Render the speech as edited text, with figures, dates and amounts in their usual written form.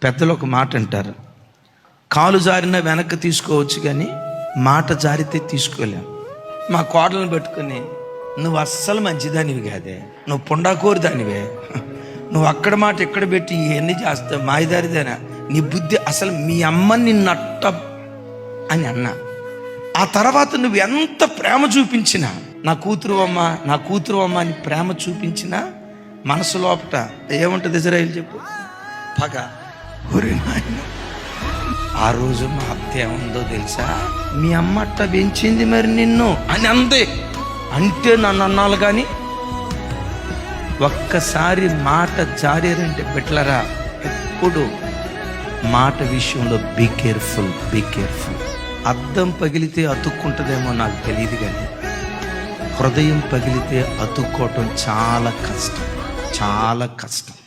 పెద్దలు ఒక మాట అంటారు, కాలు జారిన వెనక్కి తీసుకోవచ్చు కానీ మాట జారితే తీసుకోలేం. మా కోడలను పెట్టుకుని, నువ్వు అస్సలు మంచిదానివి కాదే, నువ్వు పుండాకోరు దానివే, నువ్వు అక్కడ మాట ఎక్కడ పెట్టి ఇవన్నీ చేస్తావు, మాయదారిదేనా, నీ బుద్ధి అసలు మీ అమ్మ నిన్నట్ట అని అన్నా. ఆ తర్వాత నువ్వు ఎంత ప్రేమ చూపించినా, నా కూతురు అమ్మ అని ప్రేమ చూపించినా మనసు లోపట ఏముంటుంది ఇజ్రాయేల్ చెప్పు? పగ. ఒరే నాయన, ఆ రోజు మా అత్త ఏముందో తెలుసా, మీ అమ్మ అట్ట పెంచింది మరి నిన్ను అని అంది. అంటే నన్ను అన్నాళ్ళు కానీ ఒక్కసారి మాట జారేరంటే బిడ్డలారా, ఎప్పుడు మాట విషయంలో బీ కేర్ఫుల్. అద్దం పగిలితే అతుక్కుంటుందేమో నాకు తెలియదు, కానీ హృదయం పగిలితే అతుక్కోవటం చాలా కష్టం.